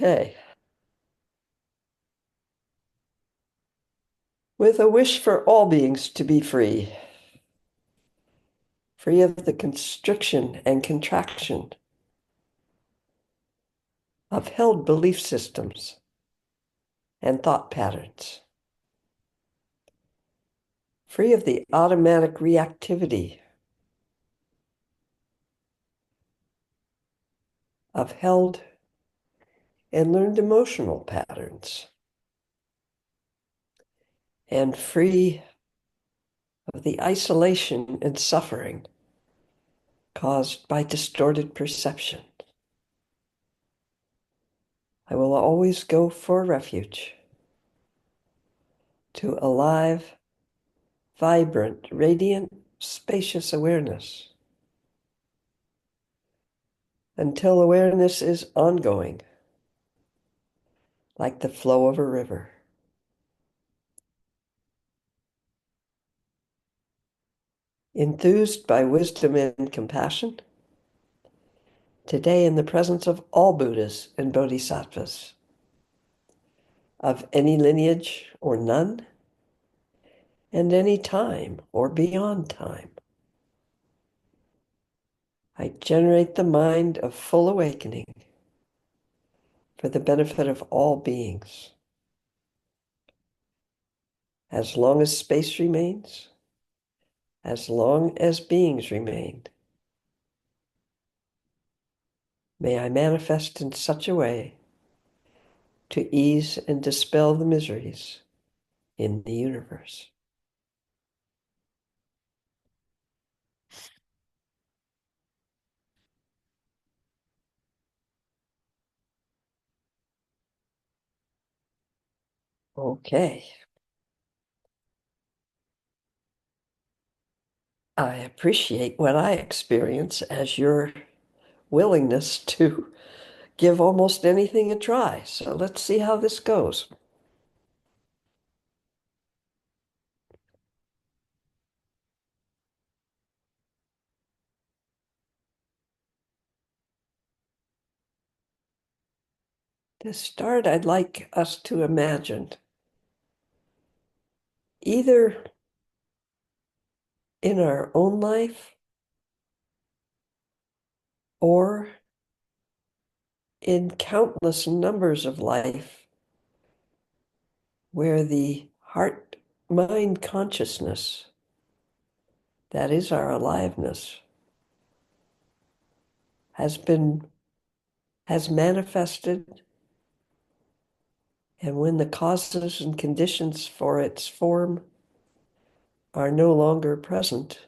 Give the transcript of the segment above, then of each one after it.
Okay. With a wish for all beings to be free, free of the constriction and contraction of held belief systems and thought patterns, free of the automatic reactivity of held and learned emotional patterns, and free of the isolation and suffering caused by distorted perception. I will always go for refuge to alive, vibrant, radiant, spacious awareness until awareness is ongoing, like the flow of a river. Enthused by wisdom and compassion, today in the presence of all Buddhas and Bodhisattvas, of any lineage or none, and any time or beyond time, I generate the mind of full awakening for the benefit of all beings. As long as space remains, as long as beings remain, may I manifest in such a way to ease and dispel the miseries in the universe. Okay. I appreciate what I experience as your willingness to give almost anything a try. So let's see how this goes. To start, I'd like us to imagine either in our own life or in countless numbers of life where the heart mind consciousness, that is our aliveness, has manifested, and when the causes and conditions for its form are no longer present,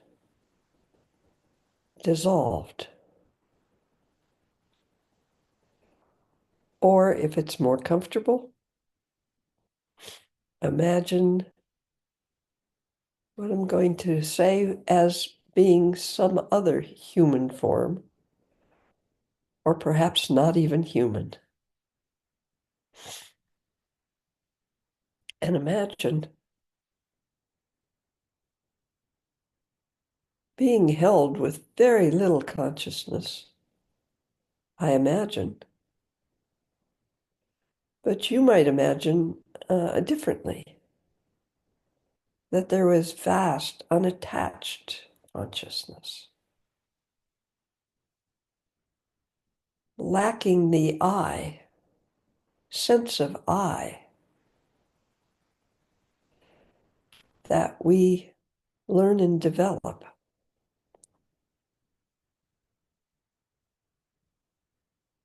dissolved. Or if it's more comfortable, imagine what I'm going to say as being some other human form, or perhaps not even human. And imagine being held with very little consciousness, I imagine. But you might imagine differently, that there was vast, unattached consciousness, lacking the I, sense of I, that we learn and develop.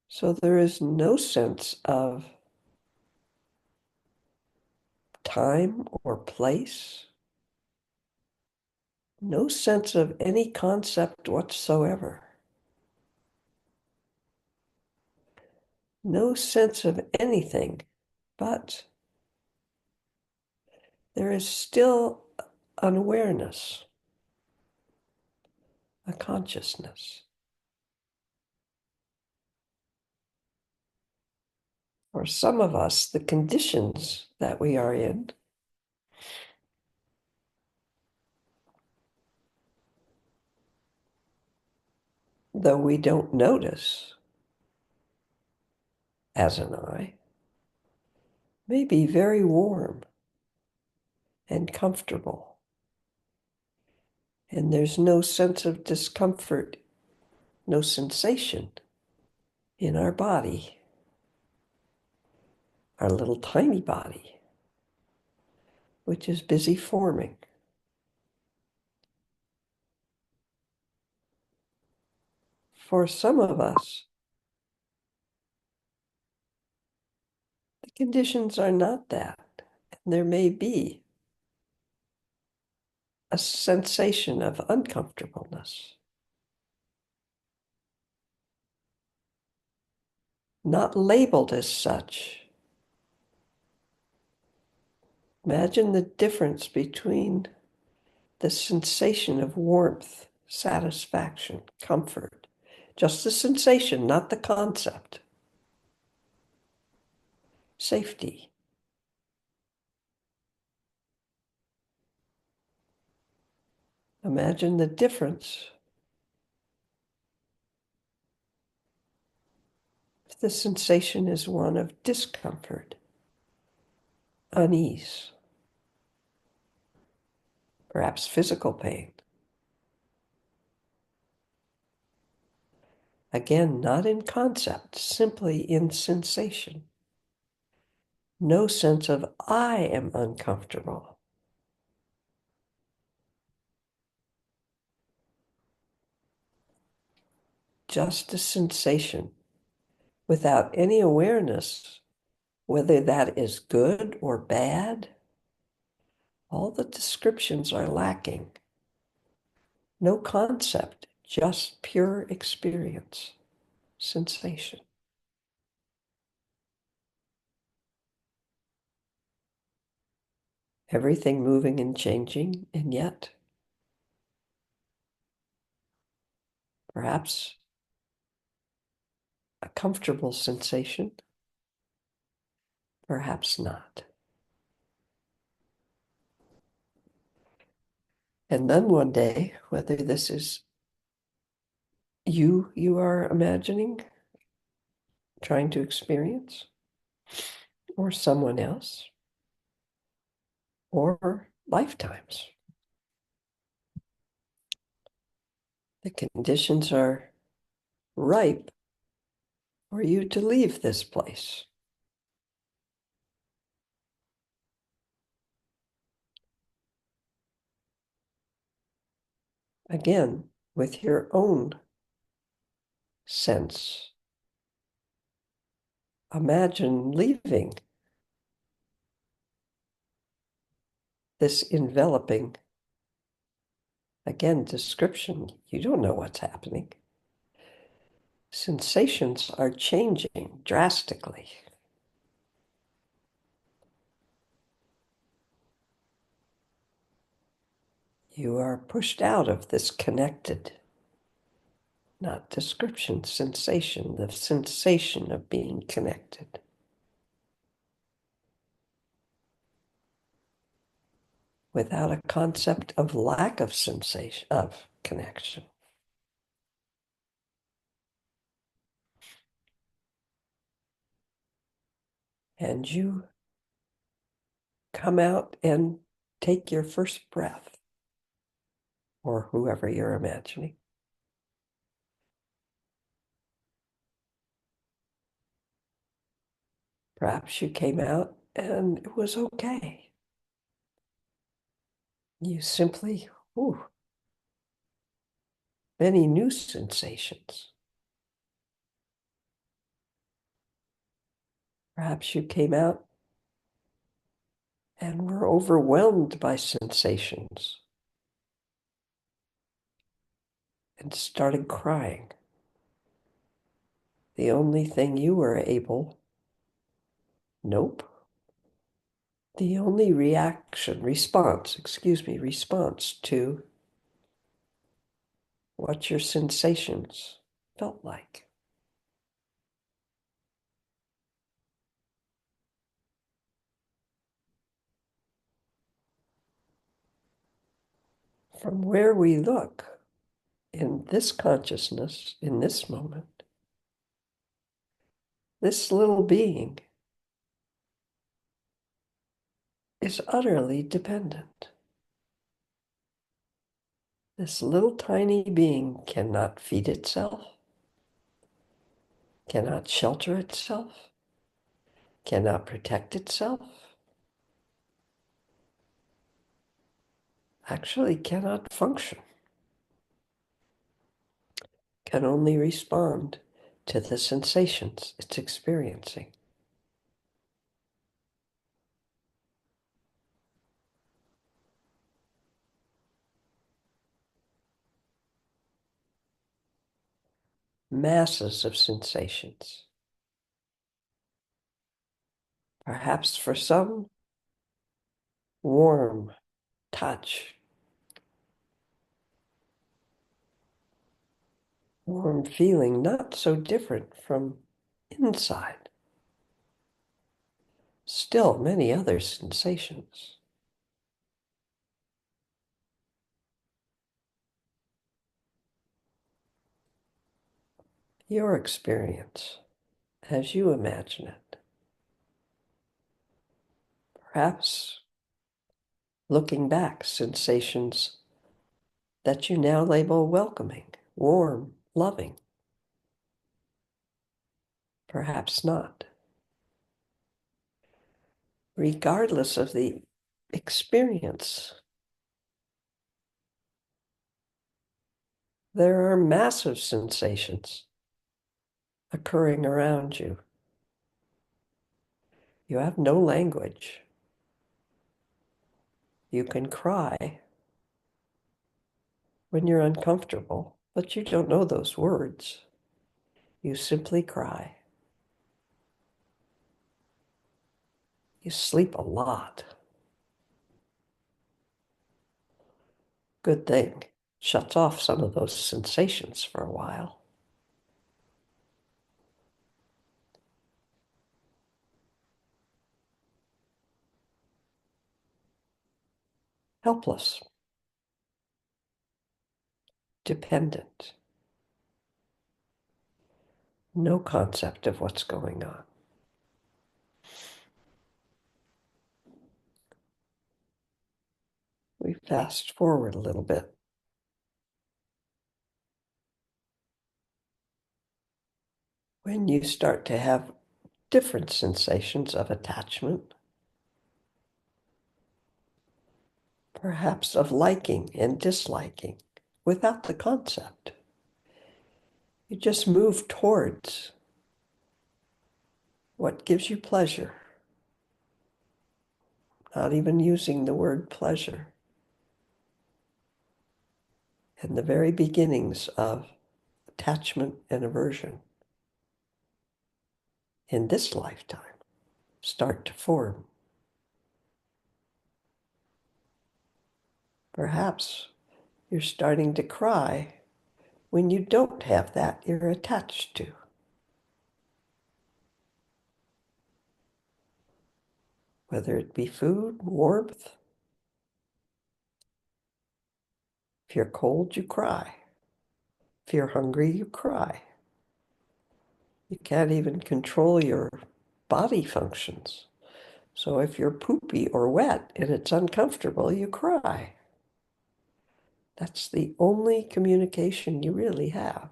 So there is no sense of time or place, no sense of any concept whatsoever, no sense of anything, but there is still an awareness, a consciousness. For some of us, the conditions that we are in though we don't notice, as an I, may be very warm and comfortable. And there's no sense of discomfort, no sensation in our body, our little tiny body, which is busy forming. For some of us, the conditions are not that. And there may be a sensation of uncomfortableness, not labeled as such. Imagine the difference between the sensation of warmth, satisfaction, comfort, just the sensation, not the concept. Safety. Imagine the difference if the sensation is one of discomfort, unease, perhaps physical pain. Again, not in concept, simply in sensation. No sense of I am uncomfortable. Just a sensation without any awareness whether that is good or bad. All the descriptions are lacking. No concept, just pure experience, sensation. Everything moving and changing, and yet perhaps a comfortable sensation, perhaps not. And then one day, whether this is you are imagining, trying to experience, or someone else, or lifetimes, the conditions are ripe for you to leave this place. Again, with your own sense. Imagine leaving this enveloping, again, description. You don't know what's happening. Sensations are changing drastically. You are pushed out of this connected, not description, sensation, the sensation of being connected. Without a concept of lack of sensation, of connection. And you come out and take your first breath, or whoever you're imagining. Perhaps you came out and it was okay. You simply, many new sensations. Perhaps you came out and were overwhelmed by sensations and started crying. The only thing you were able, nope. The only response to what your sensations felt like. From where we look in this consciousness, in this moment, This little being is utterly dependent. This little tiny being cannot feed itself, cannot shelter itself, cannot protect itself, actually cannot function, can only respond to the sensations it's experiencing. Masses of sensations. Perhaps for some, warm touch, warm feeling, not so different from inside. Still many other sensations. Your experience, as you imagine it. Perhaps looking back, sensations that you now label welcoming, warm, loving. Perhaps not. Regardless of the experience, there are massive sensations occurring around you. You have no language. You can cry when you're uncomfortable, but you don't know those words. You simply cry. You sleep a lot. Good thing. Shuts off some of those sensations for a while. Helpless. Dependent. No concept of what's going on. We fast forward a little bit. When you start to have different sensations of attachment, perhaps of liking and disliking, without the concept. You just move towards what gives you pleasure, not even using the word pleasure. And the very beginnings of attachment and aversion in this lifetime start to form. Perhaps you're starting to cry when you don't have that you're attached to. Whether it be food, warmth. If you're cold, you cry. If you're hungry, you cry. You can't even control your body functions. So if you're poopy or wet and it's uncomfortable, you cry. That's the only communication you really have.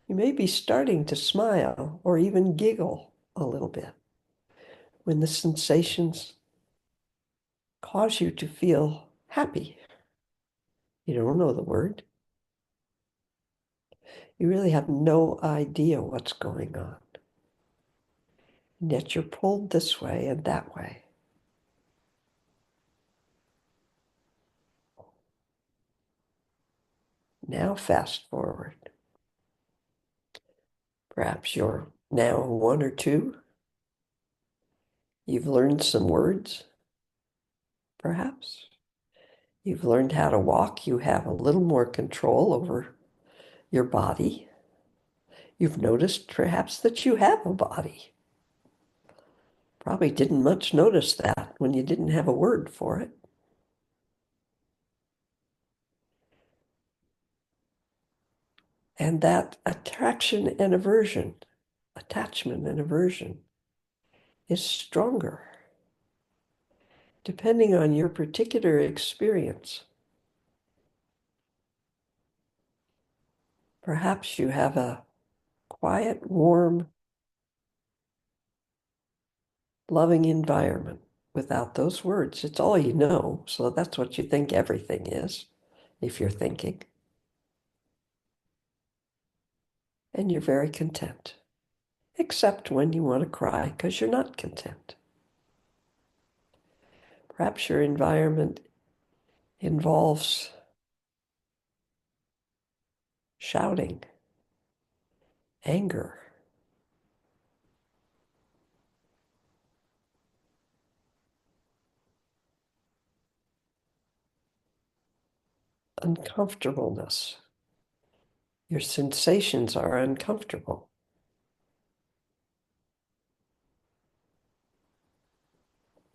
You may be starting to smile or even giggle a little bit when the sensations cause you to feel happy. You don't know the word. You really have no idea what's going on. And yet you're pulled this way and that way. Now fast forward. Perhaps you're now 1 or 2. You've learned some words, perhaps. You've learned how to walk. You have a little more control over your body. You've noticed perhaps that you have a body. Probably didn't much notice that when you didn't have a word for it. And that attraction and aversion attachment and aversion is stronger, depending on your particular experience. Perhaps you have a quiet, warm, loving environment without those words. It's all you know, so that's what you think everything is, if you're thinking. And you're very content, except when you want to cry because you're not content. Perhaps your environment involves shouting, anger, uncomfortableness. Your sensations are uncomfortable.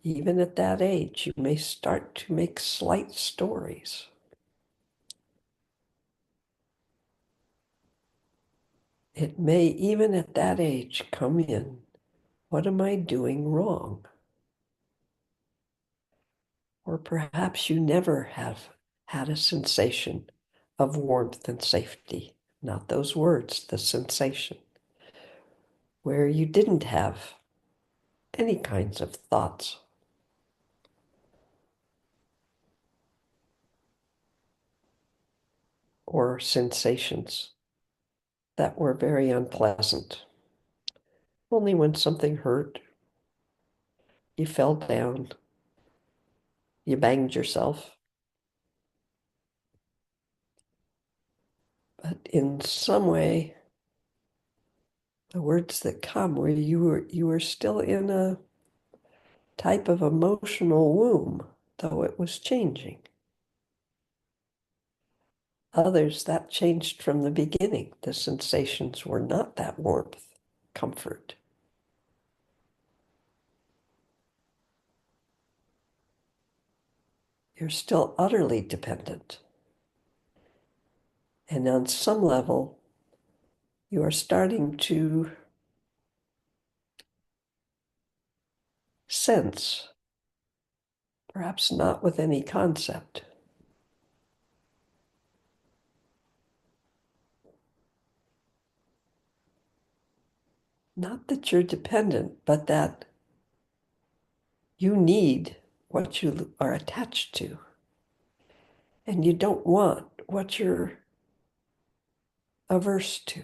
Even at that age, you may start to make slight stories. It may, even at that age, come in. What am I doing wrong? Or perhaps you never have had a sensation of warmth and safety. Not those words, the sensation, where you didn't have any kinds of thoughts or sensations that were very unpleasant. Only when something hurt, you fell down, you banged yourself. But in some way, the words that come where you were still in a type of emotional womb, though it was changing. Others, that changed from the beginning. The sensations were not that warmth, comfort. You're still utterly dependent. And on some level, you are starting to sense, perhaps not with any concept, not that you're dependent, but that you need what you are attached to. And you don't want what you're averse to.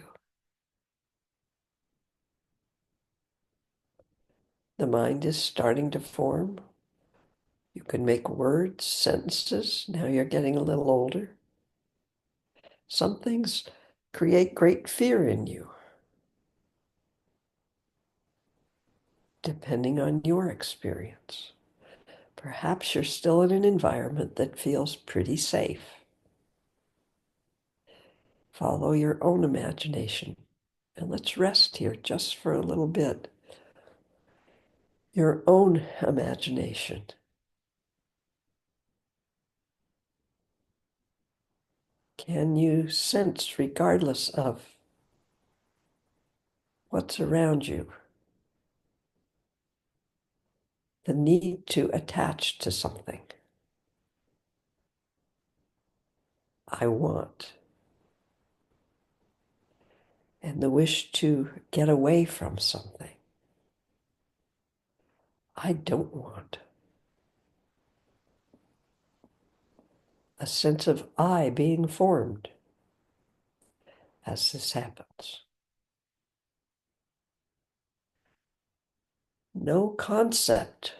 The mind is starting to form. You can make words, sentences. Now you're getting a little older. Some things create great fear in you, depending on your experience. Perhaps you're still in an environment that feels pretty safe. Follow your own imagination. And let's rest here just for a little bit. Your own imagination. Can you sense, regardless of what's around you, the need to attach to something? I want. And the wish to get away from something. I don't want. A sense of I being formed as this happens. No concept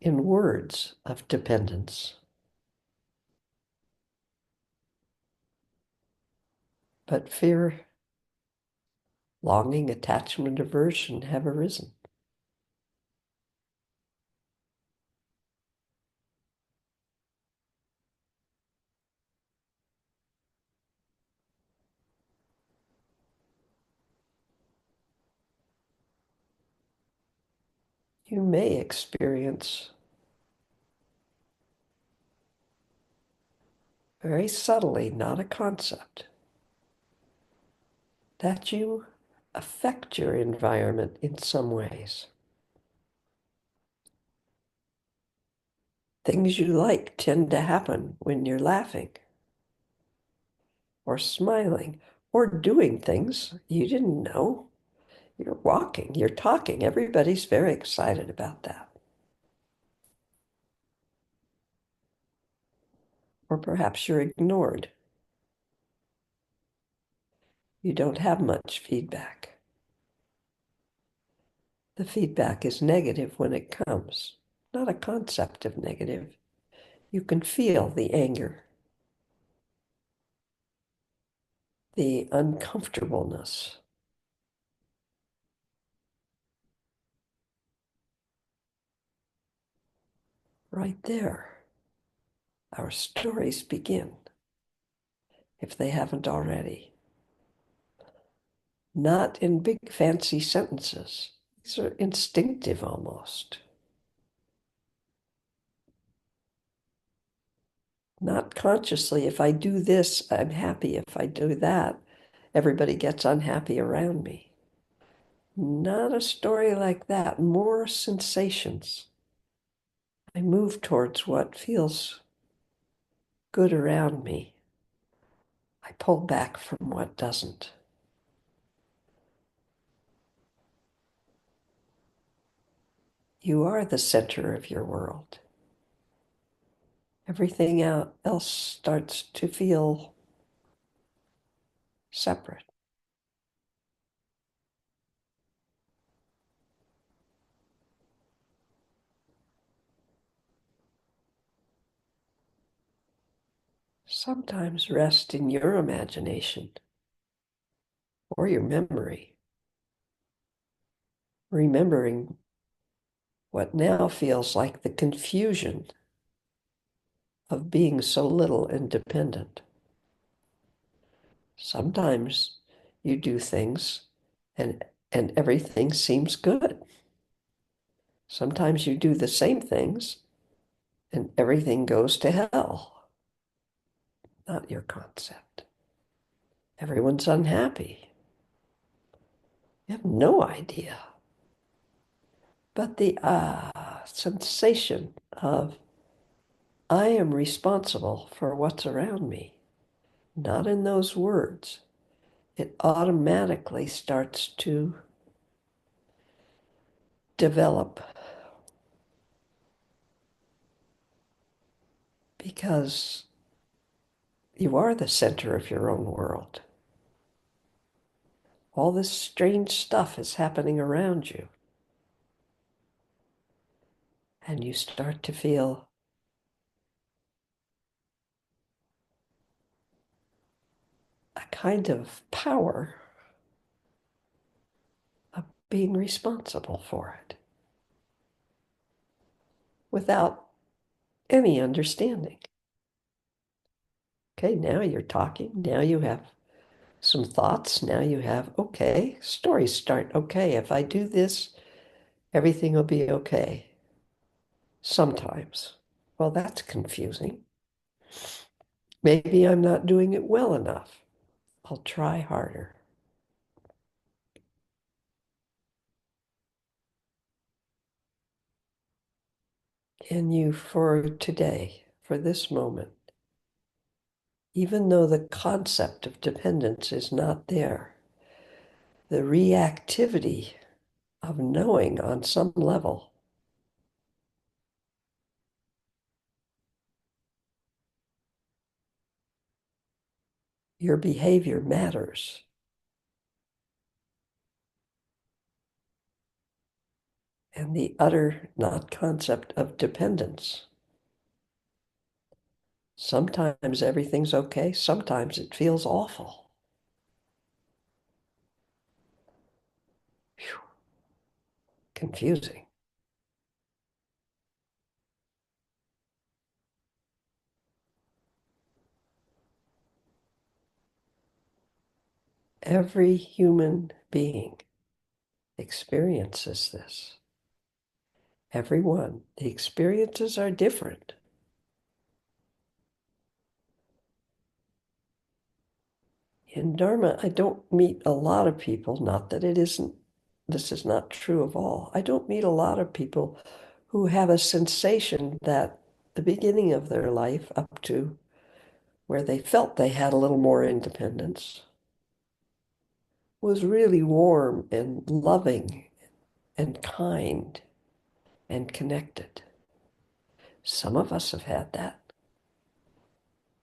in words of dependence, but fear, longing, attachment, aversion have arisen. You may experience very subtly, not a concept, that you affect your environment in some ways. Things you like tend to happen when you're laughing or smiling or doing things you didn't know. You're walking, you're talking. Everybody's very excited about that. Or perhaps you're ignored. You don't have much feedback. The feedback is negative when it comes, not a concept of negative. You can feel the anger, the uncomfortableness. Right there, our stories begin, if they haven't already. Not in big fancy sentences. These are instinctive almost. Not consciously, if I do this, I'm happy. If I do that, everybody gets unhappy around me. Not a story like that, more sensations. I move towards what feels good around me. I pull back from what doesn't. You are the center of your world. Everything else starts to feel separate. Sometimes rest in your imagination or your memory, remembering what now feels like the confusion of being so little independent. Sometimes you do things and everything seems good. Sometimes you do the same things and everything goes to hell. Not your concept. Everyone's unhappy. You have no idea. But the sensation of I am responsible for what's around me, not in those words, it automatically starts to develop because you are the center of your own world. All this strange stuff is happening around you. And you start to feel a kind of power of being responsible for it without any understanding. Okay, now you're talking. Now you have some thoughts. Now you have, okay, stories start. Okay, if I do this, everything will be okay. Sometimes. Well, that's confusing. Maybe I'm not doing it well enough. I'll try harder. Can you, for today, for this moment, even though the concept of dependence is not there, the reactivity of knowing on some level your behavior matters. And the utter not concept of dependence. Sometimes everything's okay, sometimes it feels awful. Whew, confusing. Every human being experiences this. Everyone. The experiences are different. In Dharma, I don't meet a lot of people, not that this is not true of all. I don't meet a lot of people who have a sensation that the beginning of their life up to where they felt they had a little more independence was really warm and loving and kind and connected. Some of us have had that,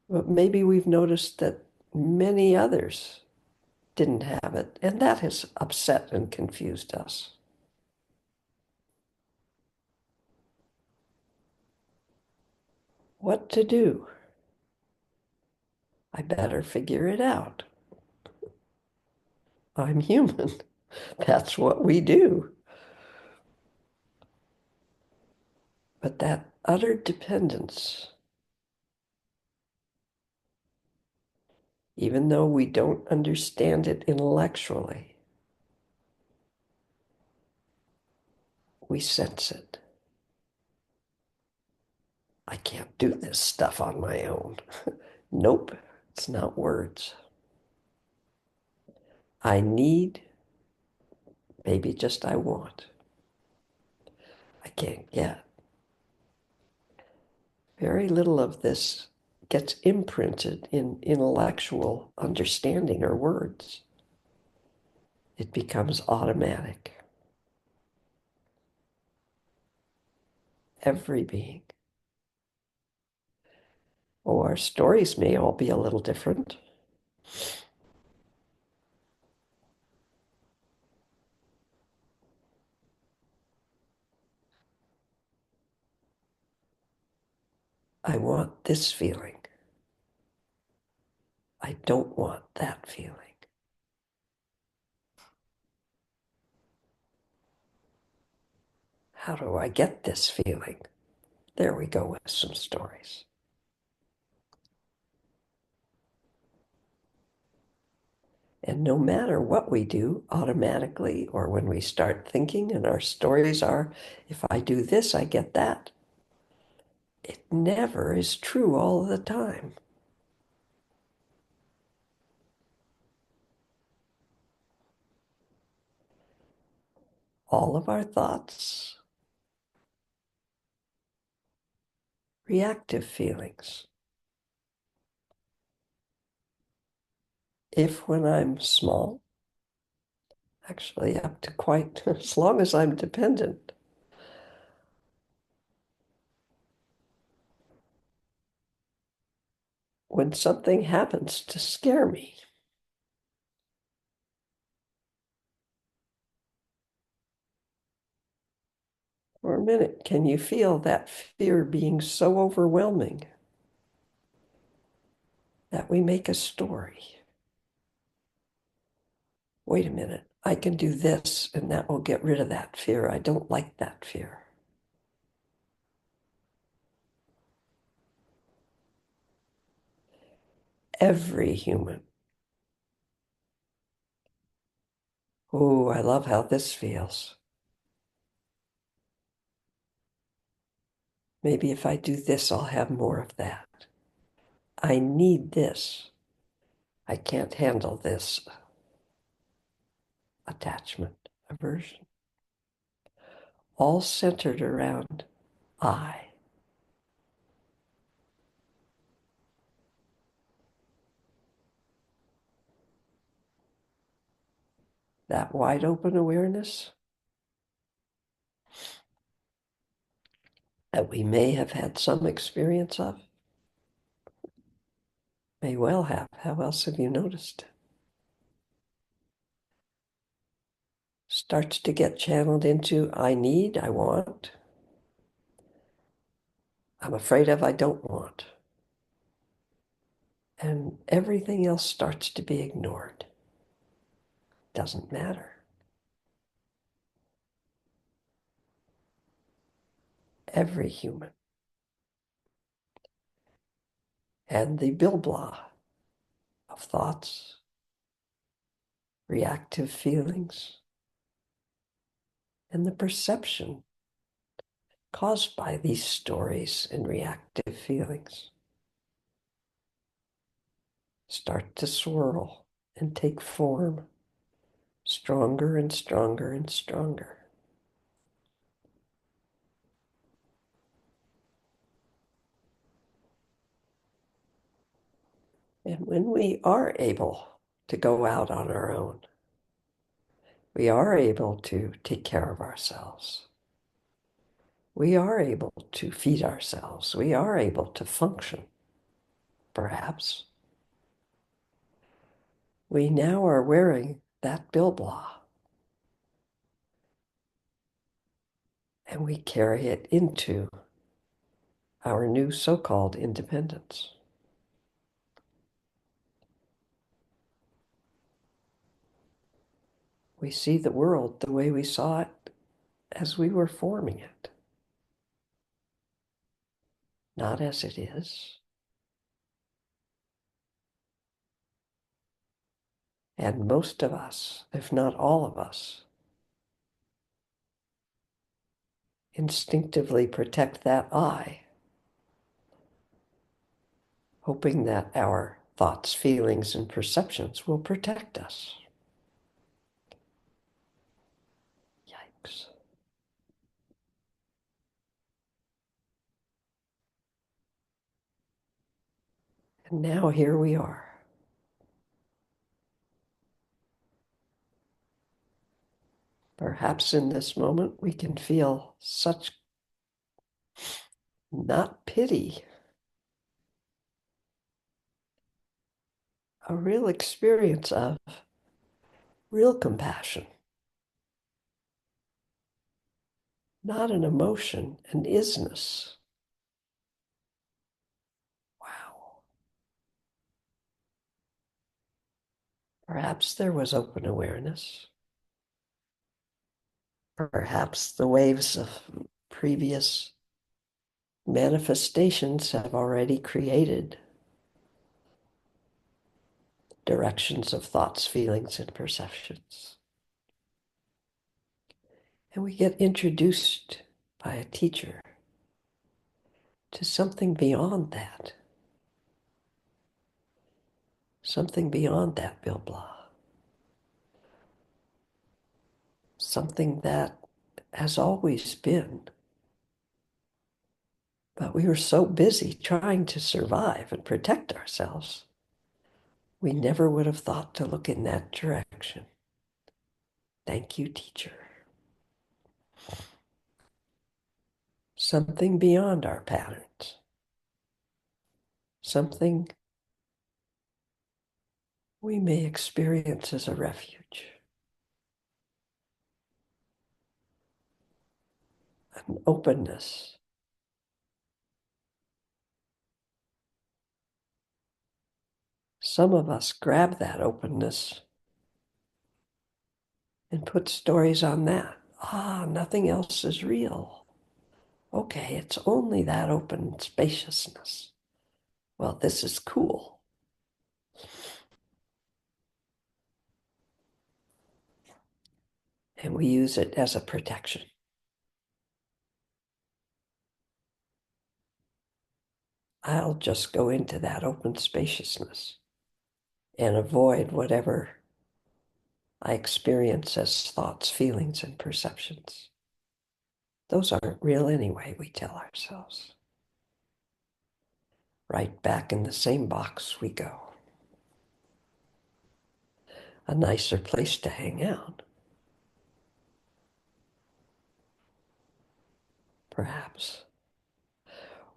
but maybe we've noticed that many others didn't have it, and that has upset and confused us. What to do? I better figure it out. I'm human. That's what we do. But that utter dependence, even though we don't understand it intellectually, we sense it. I can't do this stuff on my own. Nope, it's not words. I need, maybe just I want. I can't get. Very little of this gets imprinted in intellectual understanding or words. It becomes automatic. Every being. Oh, our stories may all be a little different. I want this feeling. I don't want that feeling. How do I get this feeling? There we go with some stories. And no matter what we do, automatically, or when we start thinking and our stories are, if I do this, I get that. It never is true all the time. All of our thoughts, reactive feelings. If when I'm small, actually up to quite as long as I'm dependent, when something happens to scare me, for a minute, can you feel that fear being so overwhelming that we make a story? Wait a minute, I can do this and that will get rid of that fear. I don't like that fear. Every human. Oh, I love how this feels. Maybe if I do this, I'll have more of that. I need this. I can't handle this. Attachment, aversion. All centered around I. That wide open awareness that we may have had some experience of, may well have. How else have you noticed? Starts to get channeled into I need, I want. I'm afraid of, I don't want. And everything else starts to be ignored. Doesn't matter. Every human. And the bilblah of thoughts, reactive feelings, and the perception caused by these stories and reactive feelings start to swirl and take form, stronger and stronger and stronger. And when we are able to go out on our own, we are able to take care of ourselves. We are able to feed ourselves. We are able to function, perhaps. We now are wearing that bilblah, and we carry it into our new so-called independence. We see the world the way we saw it as we were forming it, not as it is. And most of us, if not all of us, instinctively protect that I, hoping that our thoughts, feelings, and perceptions will protect us. Yikes. And now here we are. Perhaps in this moment we can feel such, not pity, a real experience of real compassion, not an emotion, an isness. Wow. Perhaps there was open awareness. Perhaps the waves of previous manifestations have already created directions of thoughts, feelings, and perceptions. And we get introduced by a teacher to something beyond that, something beyond that bilblah, something that has always been. But we were so busy trying to survive and protect ourselves, we never would have thought to look in that direction. Thank you, teacher. Something beyond our patterns, something we may experience as a refuge, an openness. Some of us grab that openness and put stories on that. Nothing else is real. Okay, it's only that open spaciousness. Well, this is cool. And we use it as a protection. I'll just go into that open spaciousness and avoid whatever I experience as thoughts, feelings, and perceptions. Those aren't real anyway, we tell ourselves. Right back in the same box we go. A nicer place to hang out. Perhaps.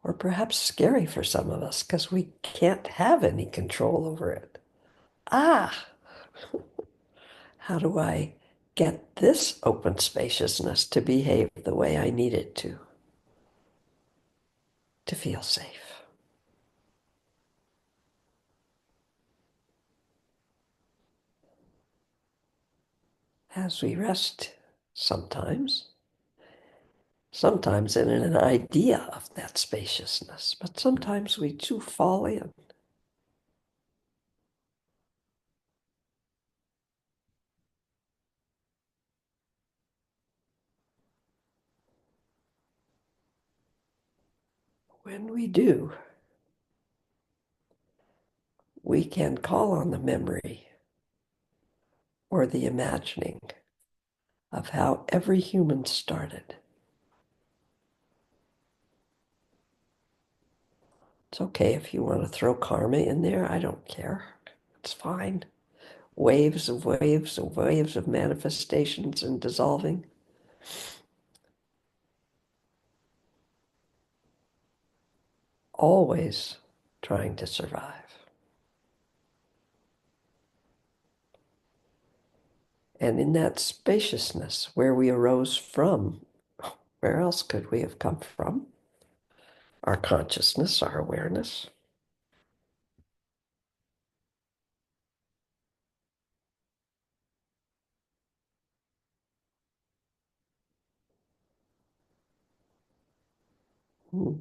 Or perhaps scary for some of us because we can't have any control over it. Ah, how do I get this open spaciousness to behave the way I need it to feel safe? As we rest sometimes in an idea of that spaciousness, but sometimes we too fall in. When we do, we can call on the memory or the imagining of how every human started. It's okay if you want to throw karma in there. I don't care. It's fine. Waves of waves of waves of manifestations and dissolving. Always trying to survive. And in that spaciousness where we arose from, where else could we have come from? Our consciousness, our awareness. Hmm.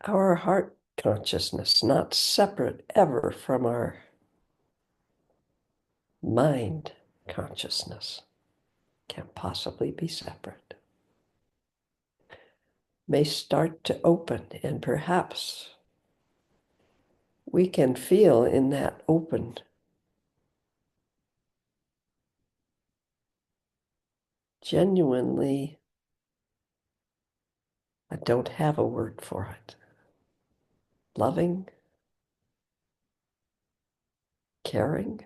Our heart consciousness, not separate ever from our mind consciousness, can't possibly be separate, may start to open, and perhaps we can feel in that open genuinely, I don't have a word for it, loving, caring,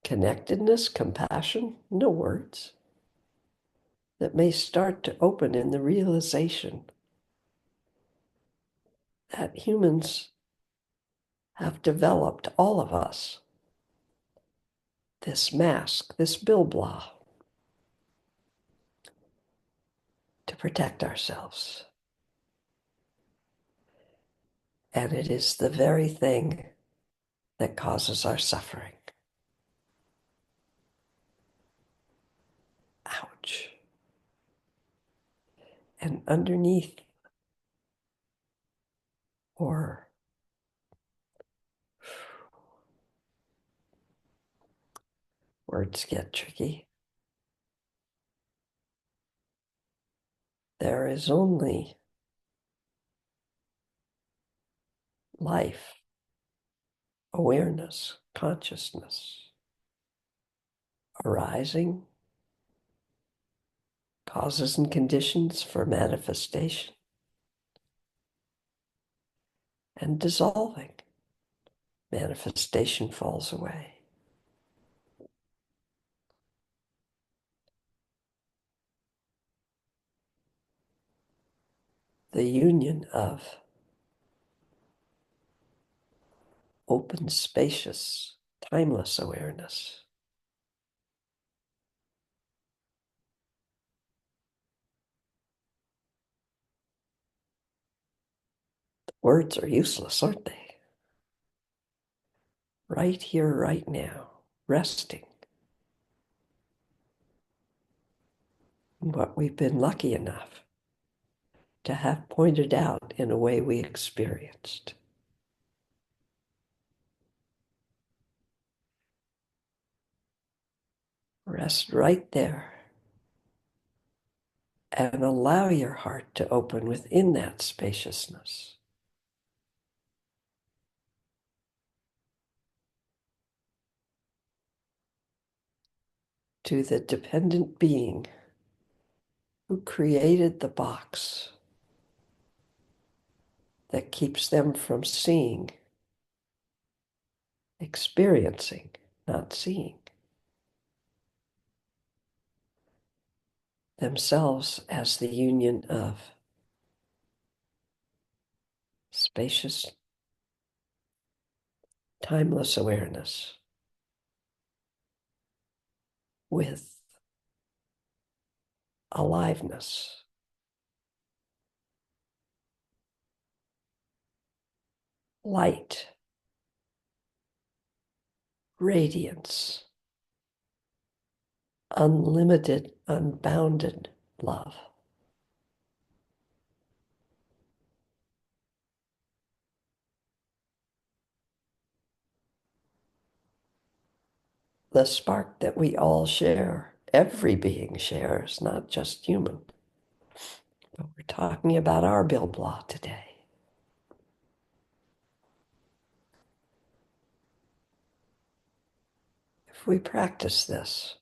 connectedness, compassion, no words, that may start to open in the realization that humans have developed, all of us, this mask, this bilblah, to protect ourselves. And it is the very thing that causes our suffering. Ouch. And underneath, or words get tricky, there is only life, awareness, consciousness, arising, causes and conditions for manifestation, and dissolving. Manifestation falls away. The union of open, spacious, timeless awareness words are useless, aren't they? Right here, right now, resting in what we've been lucky enough to have pointed out in a way we experienced. Rest right there and allow your heart to open within that spaciousness. To the dependent being who created the box that keeps them from seeing, experiencing, not seeing themselves as the union of spacious, timeless awareness with aliveness, light, radiance, unlimited, unbounded love. The spark that we all share, every being shares, not just human. But we're talking about our bilblah today. if we practice this,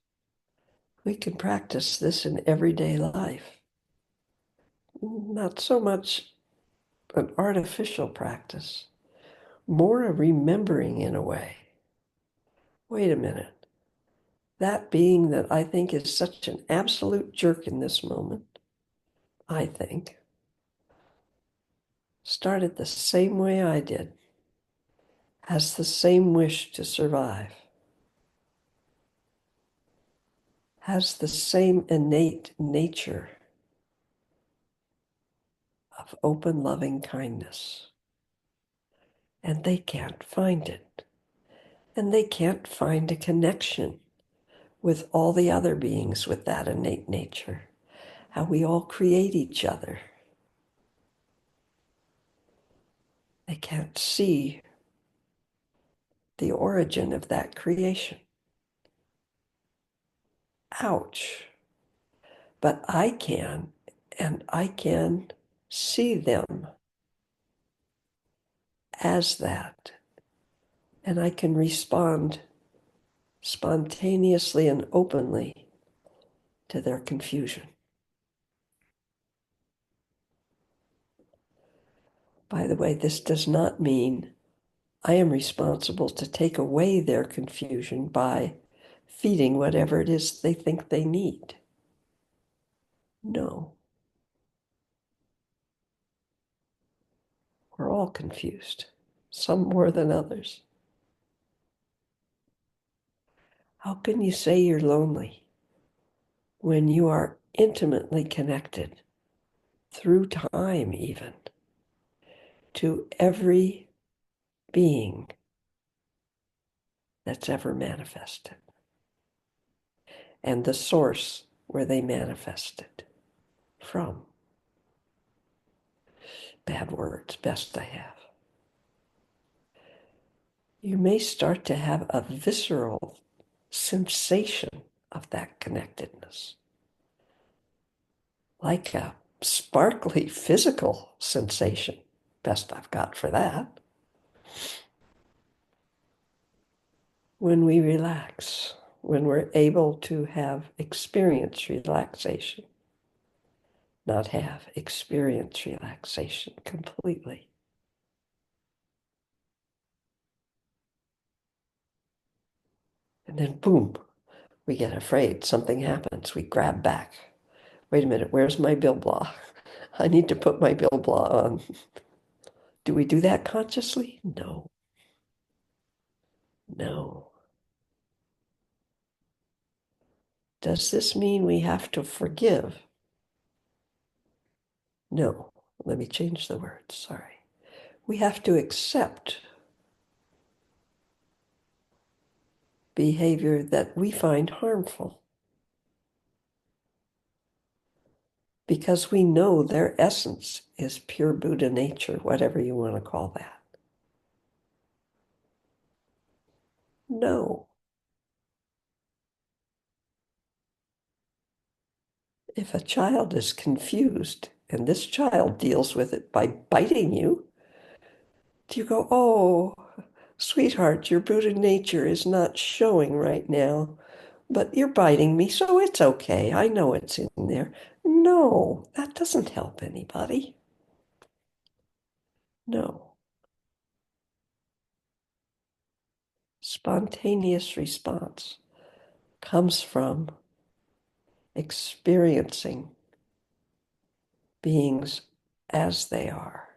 we can practice this in everyday life. Not so much an artificial practice, more a remembering in a way. Wait a minute. That being that I think is such an absolute jerk in this moment, I think, started the same way I did, has the same wish to survive, has the same innate nature of open, loving kindness. And they can't find it. And they can't find a connection with all the other beings with that innate nature, how we all create each other. They can't see the origin of that creation. Ouch. But I can, and I can see them as that. And I can respond spontaneously and openly to their confusion. By the way, this does not mean I am responsible to take away their confusion by feeding whatever it is they think they need. No, we're all confused, some more than others. How can you say you're lonely when you are intimately connected through time even to every being that's ever manifested and the source where they manifested from? Bad words, best I have. You may start to have a visceral sensation of that connectedness, like a sparkly physical sensation, best I've got for that. When we relax, when we're able to have experience relaxation, not have experience relaxation completely. And then boom, we get afraid, something happens, we grab back. Wait a minute, where's my Bill Blah? I need to put my Bill Blah on. Do we do that consciously? No. No. Does this mean we have to forgive? No. Let me change the word. Sorry. We have to accept behavior that we find harmful because we know their essence is pure Buddha nature, whatever you want to call that. No. If a child is confused and this child deals with it by biting you, do you go, oh, sweetheart, your Buddha nature is not showing right now, but you're biting me, so it's okay. I know it's in there. No, that doesn't help anybody. No. Spontaneous response comes from experiencing beings as they are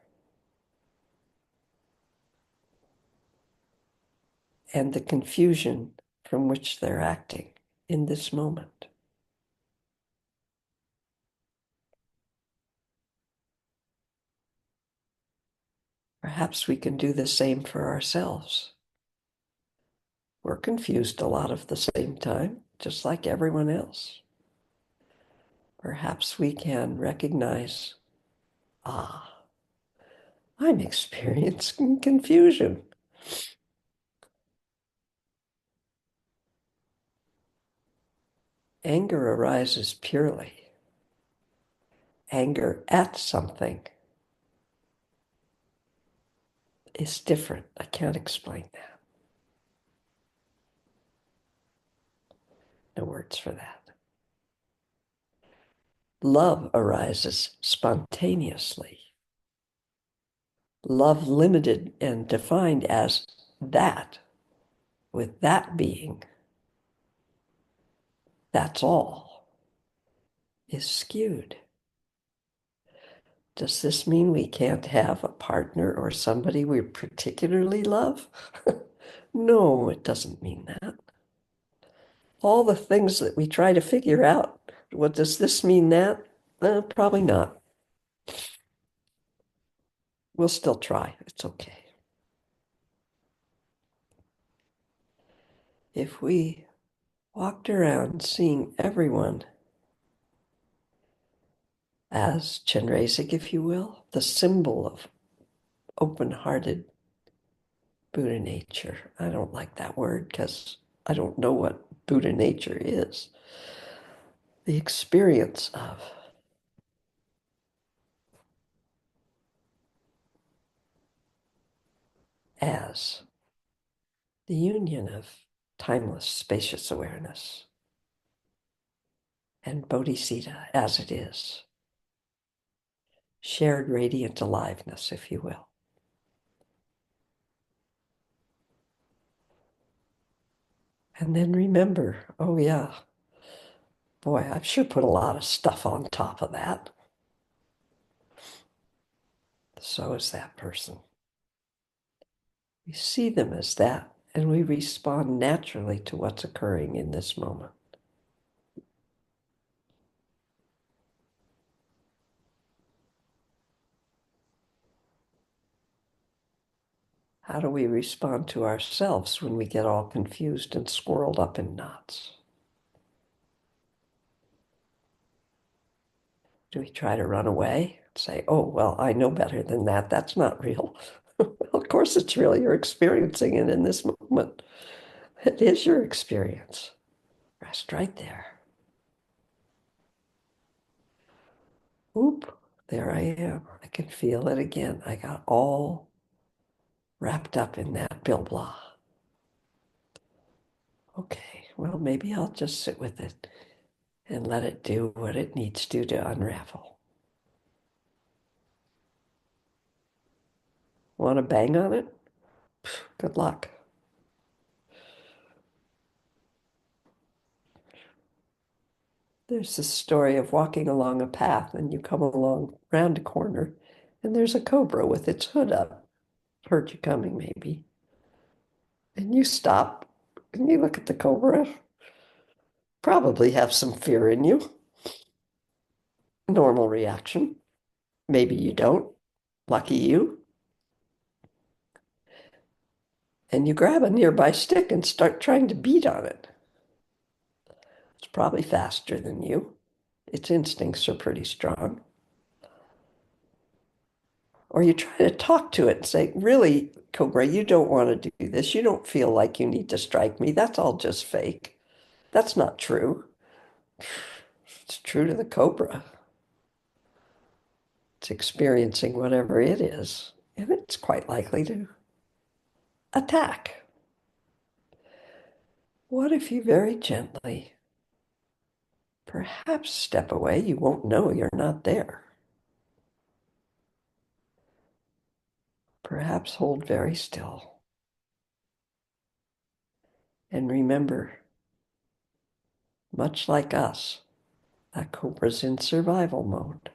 and the confusion from which they're acting in this moment. Perhaps we can do the same for ourselves. We're confused a lot of the same time, just like everyone else. Perhaps we can recognize, ah, I'm experiencing confusion. Anger arises purely. Anger at something is different. I can't explain that. No words for that. Love arises spontaneously. Love limited and defined as that, with that being, that's all, is skewed. Does this mean we can't have a partner or somebody we particularly love? No, it doesn't mean that. All the things that we try to figure out, what does this mean that? Probably not. We'll still try. It's okay. If we walked around seeing everyone as Chenrezig, if you will, the symbol of open-hearted Buddha nature. I don't like that word because I don't know what Buddha nature is. The experience of as the union of timeless, spacious awareness and bodhicitta as it is, shared radiant aliveness, if you will. And then remember, oh yeah, boy, I've sure put a lot of stuff on top of that. So is that person. We see them as that, and we respond naturally to what's occurring in this moment. How do we respond to ourselves when we get all confused and swirled up in knots? Do we try to run away? Say, oh, well, I know better than that. That's not real. Well, of course it's real. You're experiencing it in this moment. It is your experience. Rest right there. Oop, there I am. I can feel it again. I got all wrapped up in that Bill blah. Okay, well, maybe I'll just sit with it and let it do what it needs to unravel. Want to bang on it? Good luck. There's this story of walking along a path and you come along round a corner and there's a cobra with its hood up. Heard you coming, maybe. And you stop and you look at the cobra. Probably have some fear in you. Normal reaction. Maybe you don't. Lucky you. And you grab a nearby stick and start trying to beat on it. It's probably faster than you. Its instincts are pretty strong. Or you try to talk to it and say, really, Cobra, you don't want to do this. You don't feel like you need to strike me. That's all just fake. That's not true. It's true to the Cobra. It's experiencing whatever it is, and it's quite likely to attack. What if you very gently, perhaps step away? You won't know you're not there. Perhaps hold very still. And remember, much like us, that cobra's in survival mode.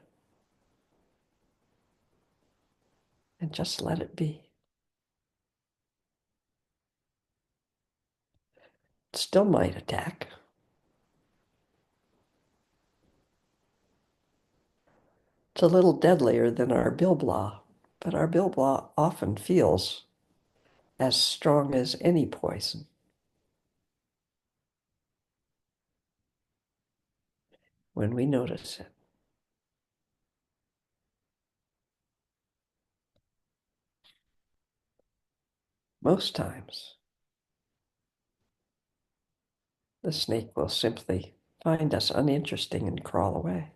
And just let it be. It still might attack. It's a little deadlier than our bilblah, but our bilblah often feels as strong as any poison. When we notice it. Most times, the snake will simply find us uninteresting and crawl away.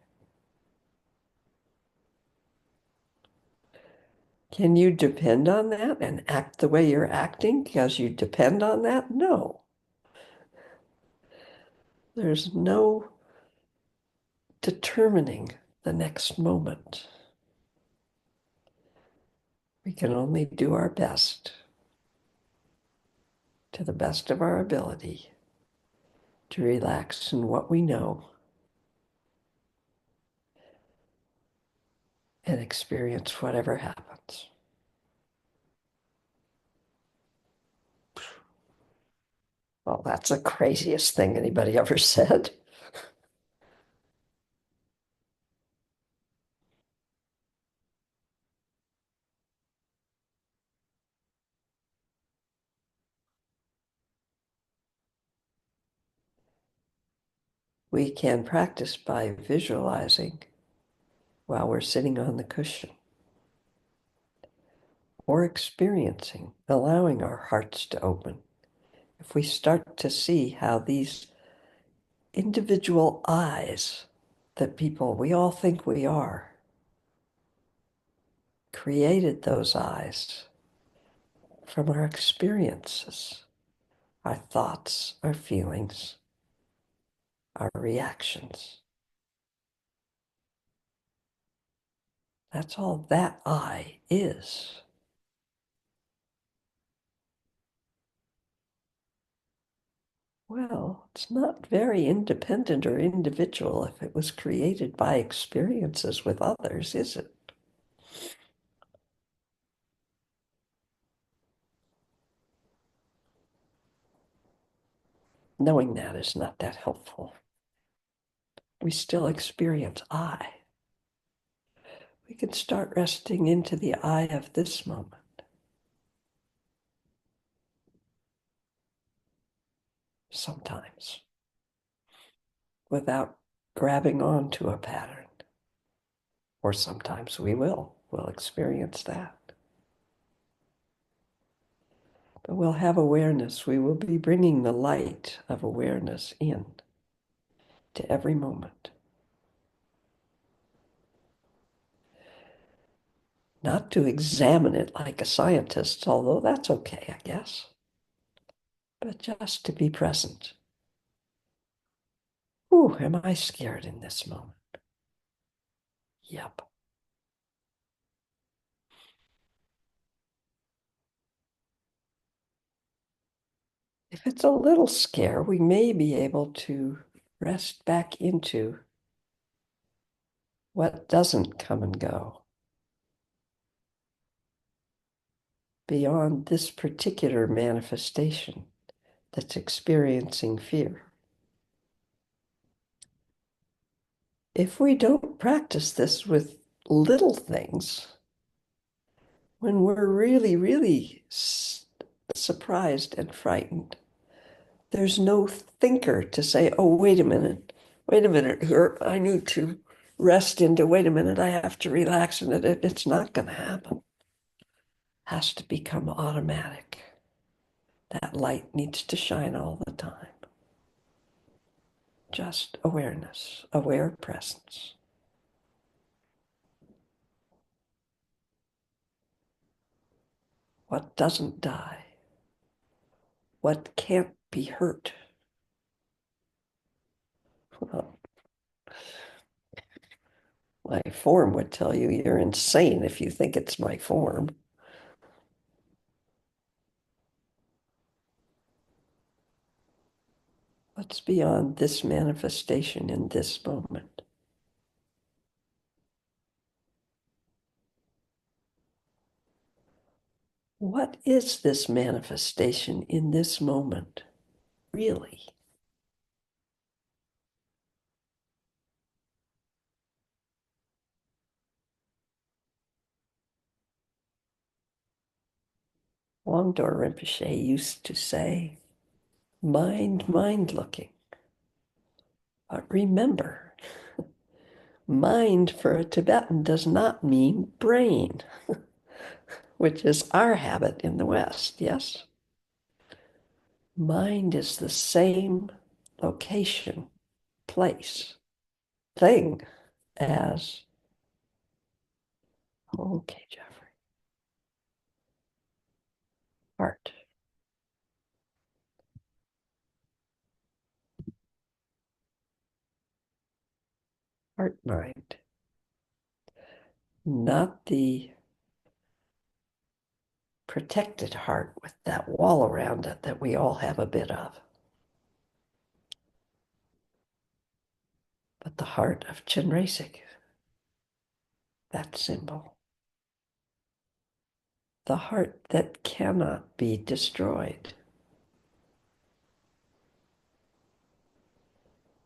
Can you depend on that and act the way you're acting because you depend on that? No. There's no determining the next moment. We can only do our best, to the best of our ability, to relax in what we know and experience whatever happens. Well, that's the craziest thing anybody ever said. We can practice by visualizing while we're sitting on the cushion or experiencing, allowing our hearts to open. If we start to see how these individual eyes that we all think we are, created those eyes from our experiences, our thoughts, our feelings, our reactions. That's all that I is. Well, it's not very independent or individual if it was created by experiences with others, is it? Knowing that is not that helpful. We still experience I. We can start resting into the I of this moment. Sometimes, without grabbing onto a pattern. Or sometimes we will. We'll experience that. But we'll have awareness. We will be bringing the light of awareness in to every moment. Not to examine it like a scientist, although that's okay, I guess, but just to be present. Ooh, am I scared in this moment? Yep. If it's a little scare, we may be able to rest back into what doesn't come and go beyond this particular manifestation that's experiencing fear. If we don't practice this with little things, when we're really, really surprised and frightened, there's no thinker to say, oh, wait a minute here, I need to rest into, wait a minute, I have to relax, and it's not going to happen. It has to become automatic. That light needs to shine all the time. Just awareness, aware presence. What doesn't die? What can't be hurt? Well, my form would tell you you're insane if you think it's my form. What's beyond this manifestation in this moment? What is this manifestation in this moment, really? Longdor Rinpoche used to say, mind looking. But remember, mind for a Tibetan does not mean brain, which is our habit in the West, yes? Mind is the same location, place, thing as, okay, Jeffrey, heart. heart mind, not the protected heart with that wall around it that we all have a bit of, but the heart of Chenrezig, that symbol, the heart that cannot be destroyed.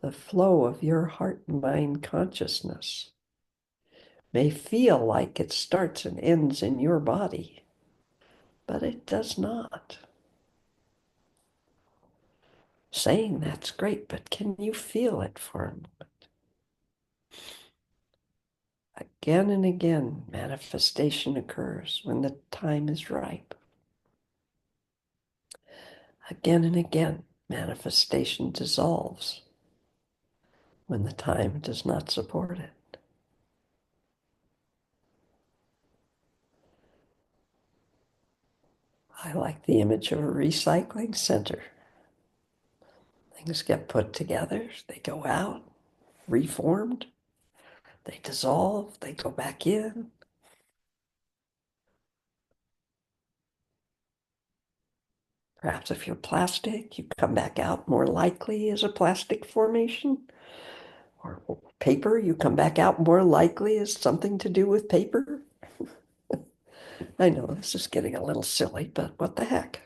The flow of your heart-mind consciousness may feel like it starts and ends in your body, but it does not. Saying that's great, but can you feel it for a moment? Again and again, manifestation occurs when the time is ripe. Again and again, manifestation dissolves when the time does not support it. I like the image of a recycling center. Things get put together, they go out, reformed, they dissolve, they go back in. Perhaps if you're plastic, you come back out more likely as a plastic formation. Or paper, you come back out more likely as something to do with paper. I know this is getting a little silly, but what the heck?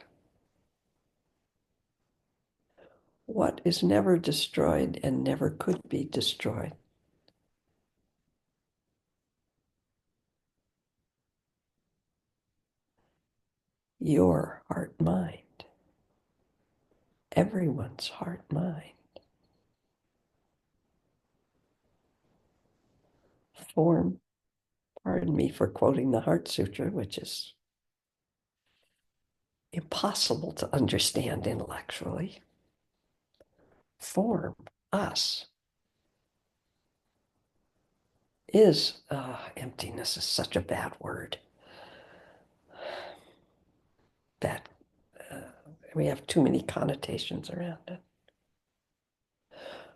What is never destroyed and never could be destroyed? Your heart mind. Everyone's heart mind. Form, pardon me for quoting the Heart Sutra, which is impossible to understand intellectually. Form, us, is, emptiness is such a bad word. Bad, uh, we have too many connotations around it.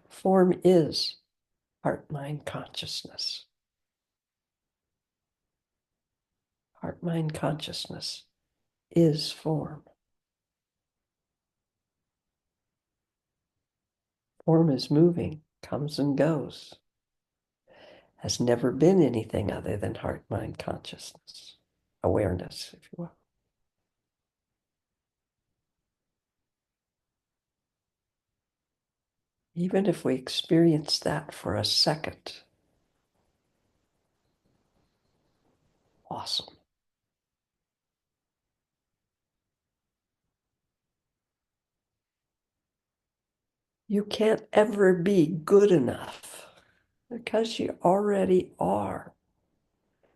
Form is heart-mind consciousness. Heart-mind consciousness is form. Form is moving, comes and goes, has never been anything other than heart-mind consciousness, awareness, if you will. Even if we experience that for a second, awesome. You can't ever be good enough because you already are.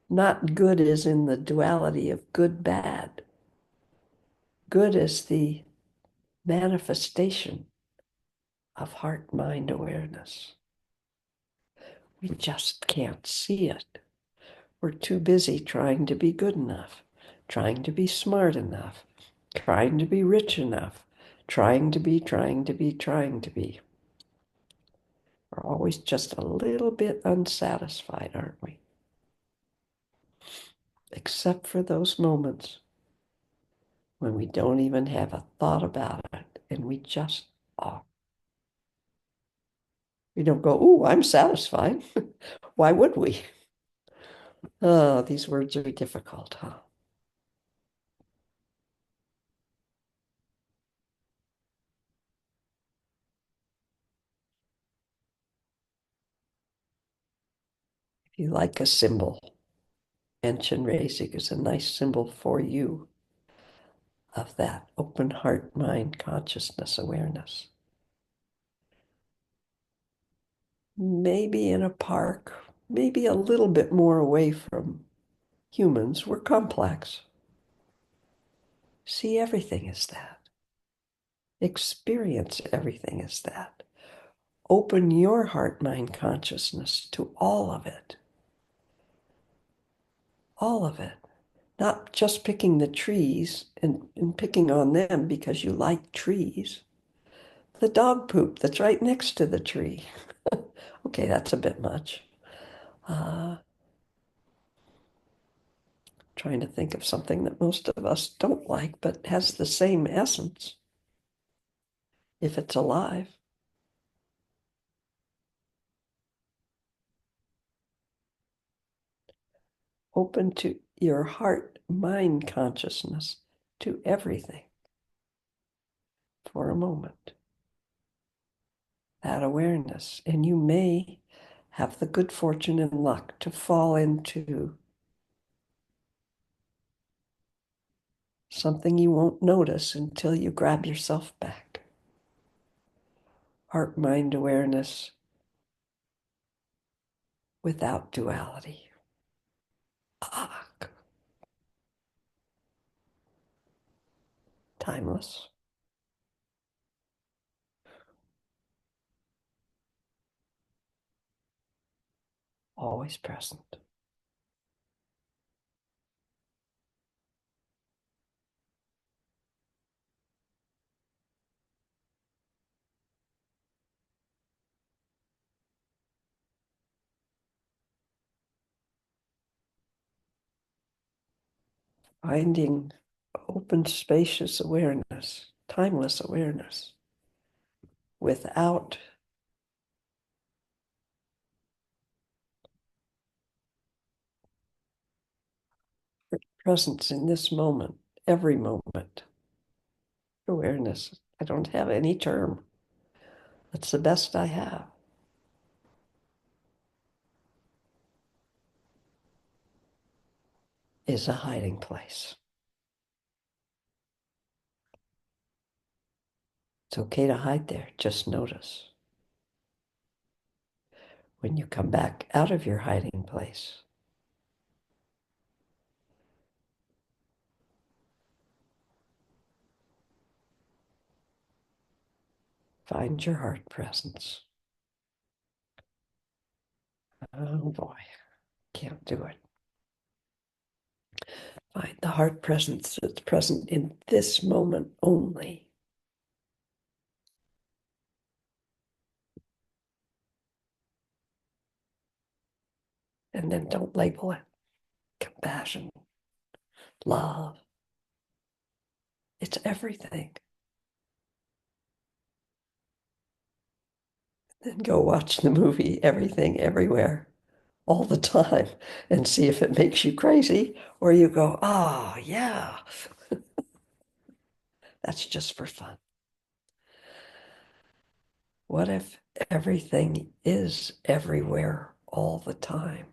Not good as in the duality of good, bad. Good as the manifestation of heart-mind awareness. We just can't see it. We're too busy trying to be good enough, trying to be smart enough, trying to be rich enough, trying to be. We're always just a little bit unsatisfied, aren't we? Except for those moments when we don't even have a thought about it and we just are. We don't go, "Ooh, I'm satisfied." Why would we? Oh, these words are difficult, huh? If you like a symbol, and Chenrezig is a nice symbol for you of that open heart, mind, consciousness, awareness. Maybe in a park, maybe a little bit more away from humans. We're complex. See everything as that. Experience everything as that. Open your heart, mind, consciousness to all of it. All of it. Not just picking the trees and picking on them because you like trees, the dog poop that's right next to the tree. Okay, that's a bit much. Uh, Trying to think of something that most of us don't like, but has the same essence if it's alive. Open to your heart, mind consciousness to everything for a moment. That awareness. And you may have the good fortune and luck to fall into something you won't notice until you grab yourself back. Heart mind awareness without duality. Ah, timeless, always present. Finding open, spacious awareness, timeless awareness, without presence in this moment, every moment. Awareness. I don't have any term. That's the best I have. Is a hiding place. It's okay to hide there. Just notice. When you come back out of your hiding place, find your heart presence. Oh boy, can't do it. Find the heart presence that's present in this moment only. And then don't label it. Compassion, love. It's everything. Then go watch the movie Everything Everywhere all the time and see if it makes you crazy or you go, oh, yeah, that's just for fun. What if everything is everywhere all the time?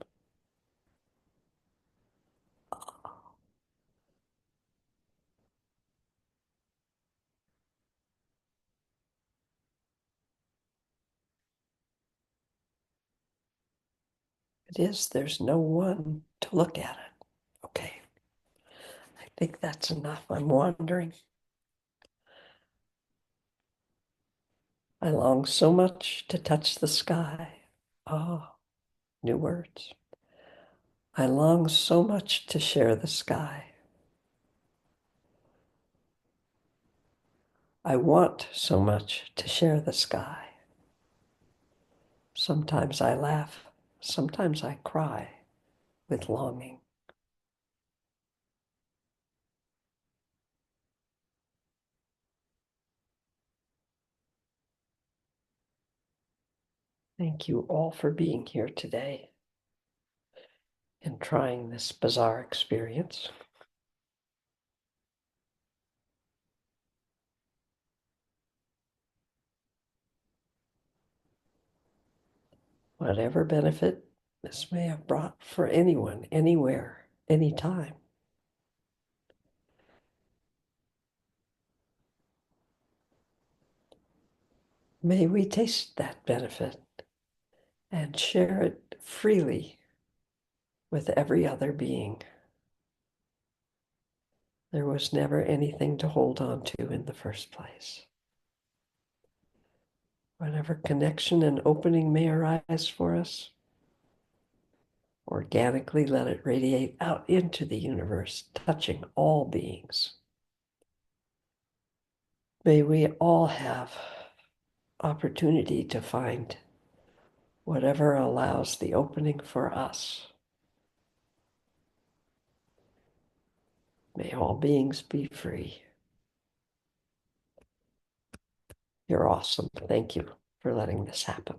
It is, there's no one to look at it. Okay, I think that's enough. I'm wandering. I long so much to touch the sky. Oh, new words. I long so much to share the sky. I want so much to share the sky. Sometimes I laugh, sometimes I cry with longing. Thank you all for being here today and trying this bizarre experience. Whatever benefit this may have brought for anyone, anywhere, anytime. May we taste that benefit and share it freely with every other being. There was never anything to hold on to in the first place. Whatever connection and opening may arise for us, organically let it radiate out into the universe, touching all beings. May we all have opportunity to find whatever allows the opening for us. May all beings be free. You're awesome. Thank you for letting this happen.